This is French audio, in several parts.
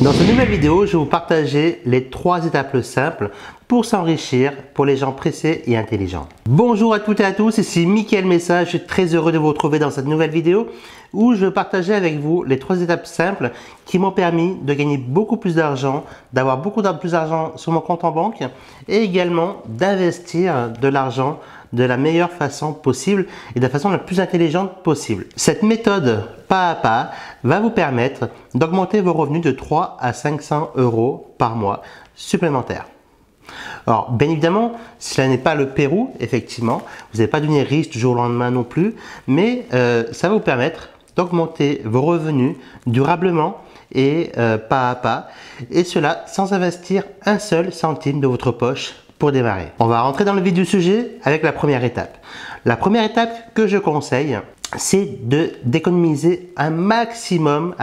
Dans cette nouvelle vidéo, je vais vous partager les 3 étapes simples pour s'enrichir pour les gens pressés et intelligents. Bonjour à toutes et à tous, ici Mickaël Messa, je suis très heureux de vous retrouver dans cette nouvelle vidéo où je vais partager avec vous les 3 étapes simples qui m'ont permis de gagner beaucoup plus d'argent, d'avoir beaucoup plus d'argent sur mon compte en banque et également d'investir de l'argent de la meilleure façon possible et de la façon la plus intelligente possible. Cette méthode pas à pas va vous permettre d'augmenter vos revenus de 3 à 500 euros par mois supplémentaires. Alors, bien évidemment, cela n'est pas le Pérou, effectivement, vous n'allez pas devenir riche du jour au lendemain non plus, mais ça va vous permettre d'augmenter vos revenus durablement et pas à pas, et cela sans investir un seul centime de votre poche pour démarrer. On va rentrer dans le vif du sujet avec la première étape. La première étape que je conseille, c'est d'économiser un maximum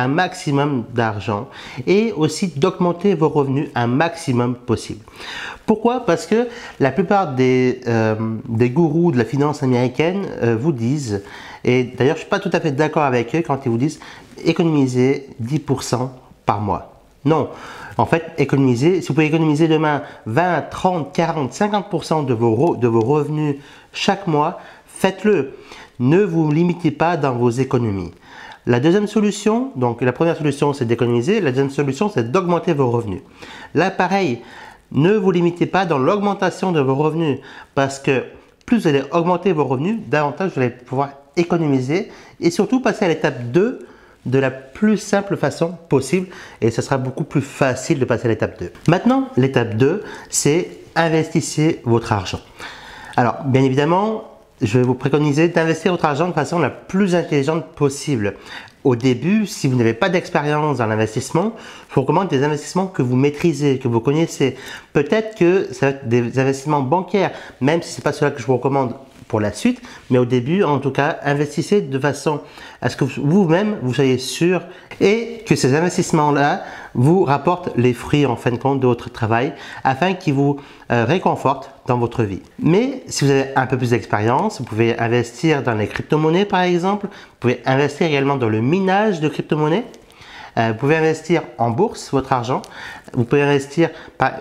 d'argent et aussi d'augmenter vos revenus un maximum possible. Pourquoi? Parce que la plupart des gourous de la finance américaine vous disent, et d'ailleurs je ne suis pas tout à fait d'accord avec eux quand ils vous disent économiser 10% par mois. Non, en fait, économiser, si vous pouvez économiser demain 20, 30, 40, 50% de vos revenus chaque mois, faites-le. Ne vous limitez pas dans vos économies. La deuxième solution, donc la première solution c'est d'économiser, la deuxième solution c'est d'augmenter vos revenus. Là pareil, ne vous limitez pas dans l'augmentation de vos revenus parce que plus vous allez augmenter vos revenus, davantage vous allez pouvoir économiser et surtout passer à l'étape 2 de la plus simple façon possible et ce sera beaucoup plus facile de passer à l'étape 2. Maintenant, l'étape 2, c'est investissez votre argent. Alors, bien évidemment, je vais vous préconiser d'investir votre argent de façon la plus intelligente possible. Au début, si vous n'avez pas d'expérience dans l'investissement, je vous recommande des investissements que vous maîtrisez, que vous connaissez. Peut-être que ça va être des investissements bancaires, même si ce n'est pas cela que je vous recommande pour la suite, mais au début, en tout cas, investissez de façon à ce que vous-même, vous soyez sûr et que ces investissements-là vous rapportent les fruits en fin de compte de votre travail afin qu'ils vous réconfortent dans votre vie. Mais si vous avez un peu plus d'expérience, vous pouvez investir dans les crypto-monnaies par exemple, vous pouvez investir également dans le minage de crypto-monnaies. Vous pouvez investir en bourse votre argent. Vous pouvez investir,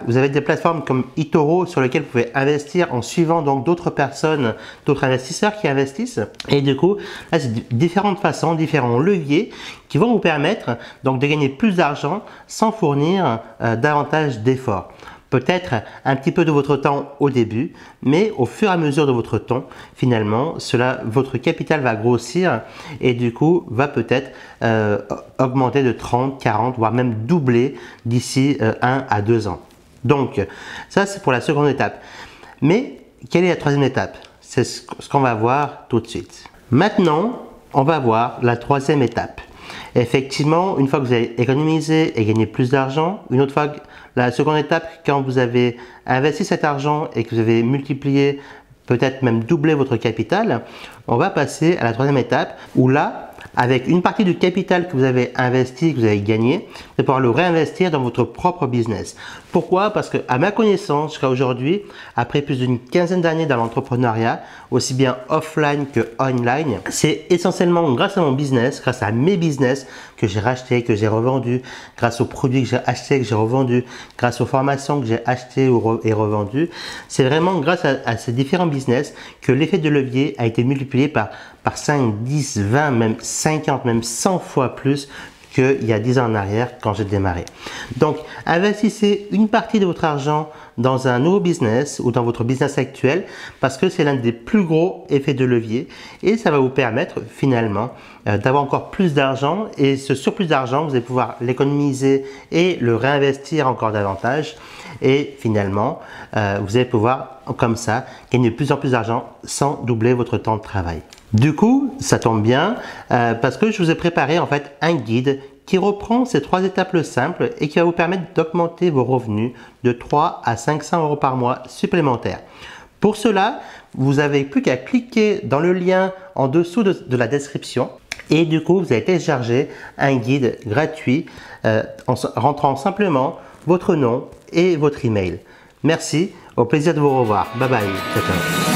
vous avez des plateformes comme eToro sur lesquelles vous pouvez investir en suivant donc d'autres personnes, d'autres investisseurs qui investissent. Et du coup, là c'est différentes façons, différents leviers qui vont vous permettre donc de gagner plus d'argent sans fournir davantage d'efforts. Peut-être un petit peu de votre temps au début, mais au fur et à mesure de votre temps, finalement, votre capital va grossir et du coup va peut-être augmenter de 30, 40, voire même doubler d'ici 1 à 2 ans. Donc, ça c'est pour la seconde étape. Mais quelle est la troisième étape? C'est ce qu'on va voir tout de suite. Maintenant, on va voir la troisième étape. Effectivement, une fois que vous avez économisé et gagné plus d'argent, une autre fois, la seconde étape, quand vous avez investi cet argent et que vous avez multiplié, peut-être même doublé votre capital, on va passer à la troisième étape où là, avec une partie du capital que vous avez investi, que vous avez gagné, vous allez pouvoir le réinvestir dans votre propre business. Pourquoi? Parce que à ma connaissance, jusqu'à aujourd'hui, après plus d'une quinzaine d'années dans l'entrepreneuriat, aussi bien offline que online, c'est essentiellement grâce à mon business, grâce à mes business que j'ai racheté, que j'ai revendu, grâce aux produits que j'ai achetés, que j'ai revendus, grâce aux formations que j'ai achetées et revendues. C'est vraiment grâce à ces différents business que l'effet de levier a été multiplié par 5, 10, 20, même 50, même 100 fois plus qu'il y a 10 ans en arrière quand j'ai démarré. Donc, investissez une partie de votre argent dans un nouveau business ou dans votre business actuel parce que c'est l'un des plus gros effets de levier et ça va vous permettre finalement d'avoir encore plus d'argent et ce surplus d'argent, vous allez pouvoir l'économiser et le réinvestir encore davantage et finalement, vous allez pouvoir comme ça gagner de plus en plus d'argent sans doubler votre temps de travail. Du coup, ça tombe bien parce que je vous ai préparé en fait un guide qui reprend ces 3 étapes simples et qui va vous permettre d'augmenter vos revenus de 3 à 500 euros par mois supplémentaires. Pour cela, vous n'avez plus qu'à cliquer dans le lien en dessous de la description et du coup, vous allez télécharger un guide gratuit en rentrant simplement votre nom et votre email. Merci, au plaisir de vous revoir. Bye bye, ciao ciao.